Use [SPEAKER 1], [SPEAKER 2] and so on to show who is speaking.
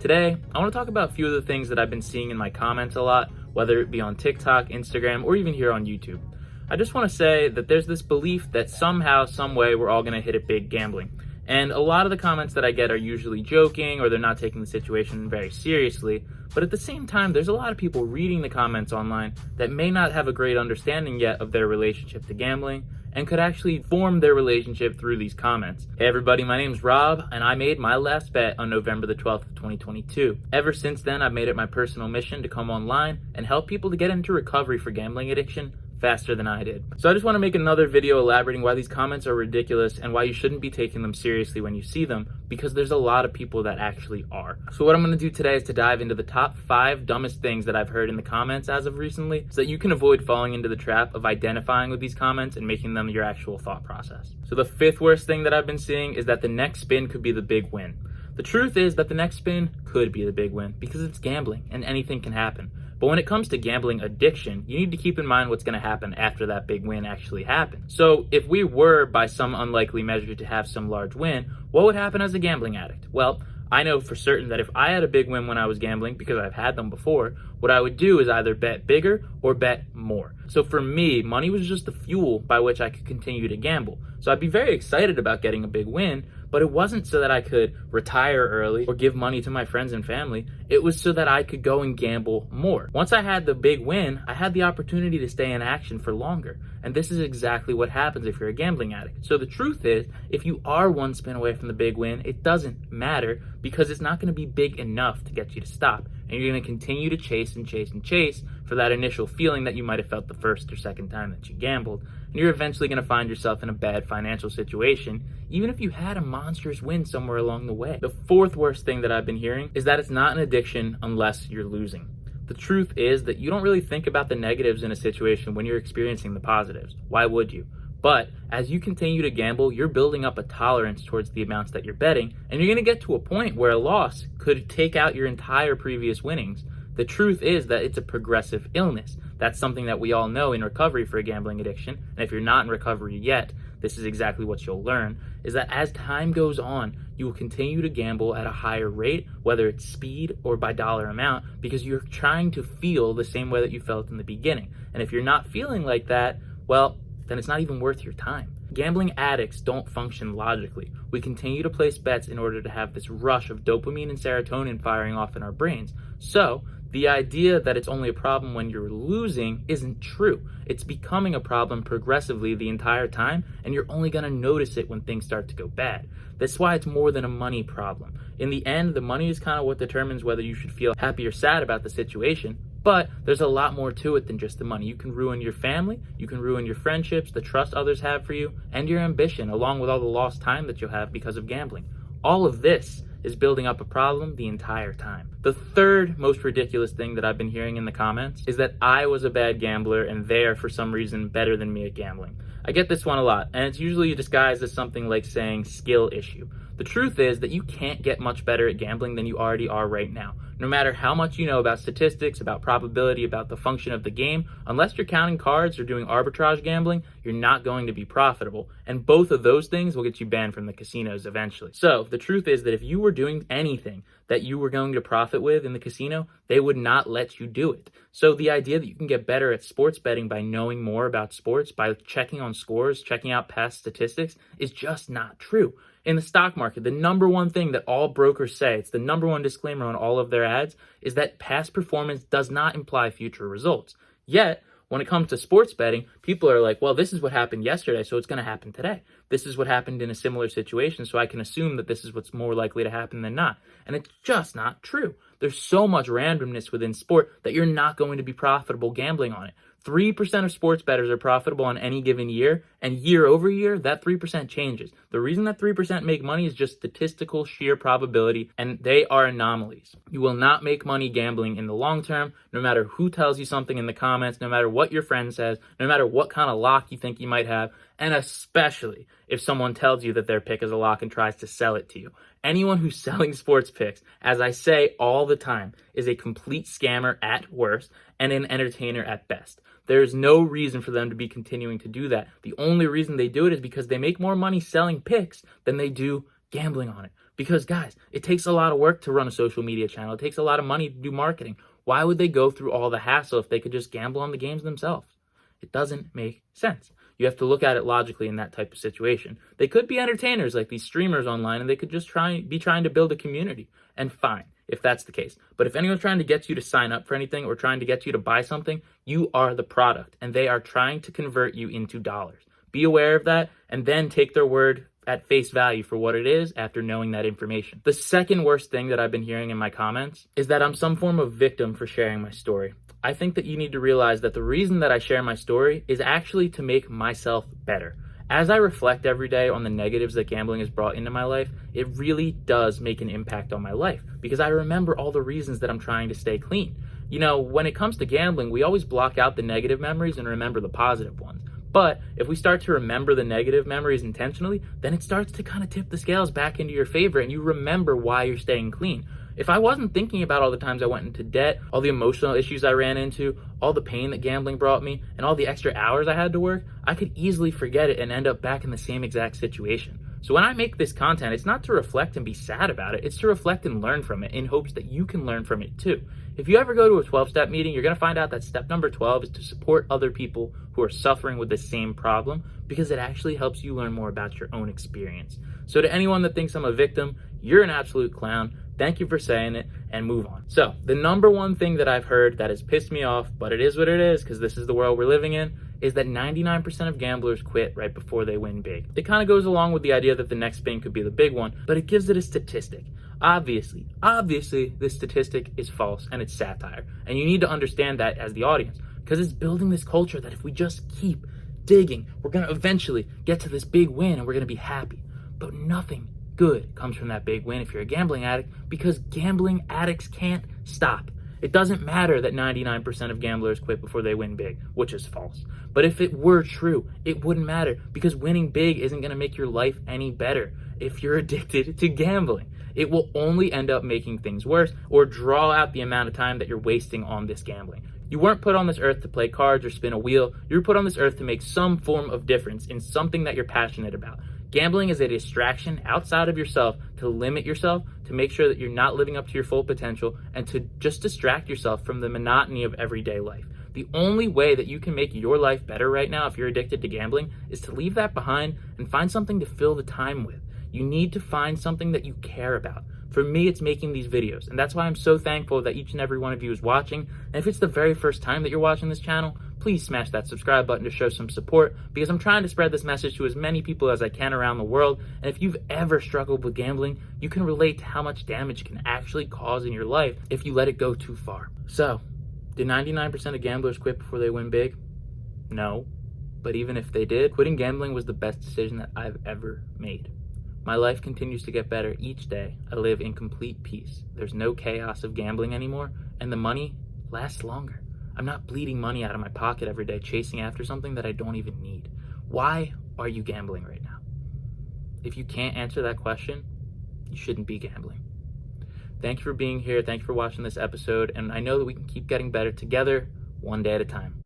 [SPEAKER 1] Today, I want to talk about a few of the things that I've been seeing in my comments a lot, whether it be on TikTok, Instagram, or even here on YouTube. I just want to say that there's this belief that somehow, some way, we're all going to hit it big gambling. And a lot of the comments that I get are usually joking, or they're not taking the situation very seriously. But at the same time, there's a lot of people reading the comments online that may not have a great understanding yet of their relationship to gambling, and could actually form their relationship through these comments. Hey everybody, my name's Rob, and I made my last bet on November the 12th of 2022. Ever since then, I've made it my personal mission to come online and help people to get into recovery for gambling addiction faster than I did. So I just want to make another video elaborating why these comments are ridiculous and why you shouldn't be taking them seriously when you see them, because there's a lot of people that actually are. So what I'm going to do today is to dive into the top 5 dumbest things that I've heard in the comments as of recently, so that you can avoid falling into the trap of identifying with these comments and making them your actual thought process. So the 5th worst thing that I've been seeing is that the next spin could be the big win. The truth is that the next spin could be the big win because it's gambling and anything can happen. But when it comes to gambling addiction, you need to keep in mind what's going to happen after that big win actually happens. So if we were, by some unlikely measure, to have some large win, what would happen as a gambling addict? Well, I know for certain that if I had a big win when I was gambling, because I've had them before, what I would do is either bet bigger or bet more. So for me, money was just the fuel by which I could continue to gamble. So I'd be very excited about getting a big win, but it wasn't so that I could retire early or give money to my friends and family. It was so that I could go and gamble more. Once I had the big win, I had the opportunity to stay in action for longer. And this is exactly what happens if you're a gambling addict. So the truth is, if you are one spin away from the big win, it doesn't matter because it's not going to be big enough to get you to stop. And you're going to continue to chase and chase and chase for that initial feeling that you might have felt the first or second time that you gambled. And you're eventually going to find yourself in a bad financial situation, even if you had a monstrous win somewhere along the way. The 4th worst thing that I've been hearing is that it's not an addiction unless you're losing. The truth is that you don't really think about the negatives in a situation when you're experiencing the positives. Why would you? But as you continue to gamble, you're building up a tolerance towards the amounts that you're betting, and you're going to get to a point where a loss could take out your entire previous winnings. The truth is that it's a progressive illness. That's something that we all know in recovery for a gambling addiction. And if you're not in recovery yet, this is exactly what you'll learn, is that as time goes on, you will continue to gamble at a higher rate, whether it's speed or by dollar amount, because you're trying to feel the same way that you felt in the beginning. And if you're not feeling like that, well, then it's not even worth your time. Gambling addicts don't function logically. We continue to place bets in order to have this rush of dopamine and serotonin firing off in our brains. So the idea that it's only a problem when you're losing isn't true. It's becoming a problem progressively the entire time, and you're only going to notice it when things start to go bad. That's why it's more than a money problem. In the end, the money is kind of what determines whether you should feel happy or sad about the situation, but there's a lot more to it than just the money. You can ruin your family, you can ruin your friendships, the trust others have for you, and your ambition, along with all the lost time that you'll have because of gambling. All of this is building up a problem the entire time. The 3rd most ridiculous thing that I've been hearing in the comments is that I was a bad gambler and they are for some reason better than me at gambling. I get this one a lot, and it's usually disguised as something like saying skill issue. The truth is that you can't get much better at gambling than you already are right now. No matter how much you know about statistics, about probability, about the function of the game, unless you're counting cards or doing arbitrage gambling, you're not going to be profitable. And both of those things will get you banned from the casinos eventually. So the truth is that if you were doing anything that you were going to profit with in the casino, they would not let you do it. So the idea that you can get better at sports betting by knowing more about sports, by checking on scores, checking out past statistics, is just not true. In the stock market, the number one thing that all brokers say, it's the number one disclaimer on all of their ads, is that past performance does not imply future results. Yet, when it comes to sports betting, people are like, well, this is what happened yesterday, so it's going to happen today. This is what happened in a similar situation, so I can assume that this is what's more likely to happen than not. And it's just not true. There's so much randomness within sport that you're not going to be profitable gambling on it. 3% of sports bettors are profitable on any given year, and year over year, that 3% changes. The reason that 3% make money is just statistical sheer probability, and they are anomalies. You will not make money gambling in the long term, no matter who tells you something in the comments, no matter what your friend says, no matter what kind of lock you think you might have, and especially if someone tells you that their pick is a lock and tries to sell it to you. Anyone who's selling sports picks, as I say all the time, is a complete scammer at worst and an entertainer at best. There's no reason for them to be continuing to do that. The only reason they do it is because they make more money selling picks than they do gambling on it. Because guys, it takes a lot of work to run a social media channel. It takes a lot of money to do marketing. Why would they go through all the hassle if they could just gamble on the games themselves? It doesn't make sense. You have to look at it logically in that type of situation. They could be entertainers like these streamers online, and they could just be trying to build a community. And fine, if that's the case. But if anyone's trying to get you to sign up for anything or trying to get you to buy something, you are the product, and they are trying to convert you into dollars. Be aware of that, and then take their word at face value for what it is after knowing that information. The second worst thing that I've been hearing in my comments is that I'm some form of victim for sharing my story. I think that you need to realize that the reason that I share my story is actually to make myself better. As I reflect every day on the negatives that gambling has brought into my life, it really does make an impact on my life because I remember all the reasons that I'm trying to stay clean. You know, when it comes to gambling, we always block out the negative memories and remember the positive ones. But if we start to remember the negative memories intentionally, then it starts to kind of tip the scales back into your favor and you remember why you're staying clean. If I wasn't thinking about all the times I went into debt, all the emotional issues I ran into, all the pain that gambling brought me, and all the extra hours I had to work, I could easily forget it and end up back in the same exact situation. So when I make this content, it's not to reflect and be sad about it, it's to reflect and learn from it in hopes that you can learn from it too. If you ever go to a 12-step meeting, you're going to find out that step number 12 is to support other people who are suffering with the same problem because it actually helps you learn more about your own experience. So to anyone that thinks I'm a victim, you're an absolute clown. Thank you for saying it, and move on. So the number one thing that I've heard that has pissed me off, but it is what it is because this is the world we're living in, is that 99% of gamblers quit right before they win big. It kind of goes along with the idea that the next spin could be the big one, but it gives it a statistic. Obviously, this statistic is false and it's satire. And you need to understand that as the audience, because it's building this culture that if we just keep digging, we're going to eventually get to this big win and we're going to be happy. But nothing good comes from that big win if you're a gambling addict, because gambling addicts can't stop. It doesn't matter that 99% of gamblers quit before they win big, which is false. But if it were true, it wouldn't matter because winning big isn't going to make your life any better if you're addicted to gambling. It will only end up making things worse or draw out the amount of time that you're wasting on this gambling. You weren't put on this earth to play cards or spin a wheel. You were put on this earth to make some form of difference in something that you're passionate about. Gambling is a distraction outside of yourself to limit yourself, to make sure that you're not living up to your full potential, and to just distract yourself from the monotony of everyday life. The only way that you can make your life better right now if you're addicted to gambling is to leave that behind and find something to fill the time with. You need to find something that you care about. For me, it's making these videos, and that's why I'm so thankful that each and every one of you is watching. And if it's the very first time that you're watching this channel, please smash that subscribe button to show some support, because I'm trying to spread this message to as many people as I can around the world. And if you've ever struggled with gambling, you can relate to how much damage it can actually cause in your life if you let it go too far. So, do 99% of gamblers quit before they win big? No. But even if they did, quitting gambling was the best decision that I've ever made. My life continues to get better each day. I live in complete peace. There's no chaos of gambling anymore, and the money lasts longer. I'm not bleeding money out of my pocket every day chasing after something that I don't even need. Why are you gambling right now? If you can't answer that question, you shouldn't be gambling. Thank you for being here. Thank you for watching this episode, and I know that we can keep getting better together, one day at a time.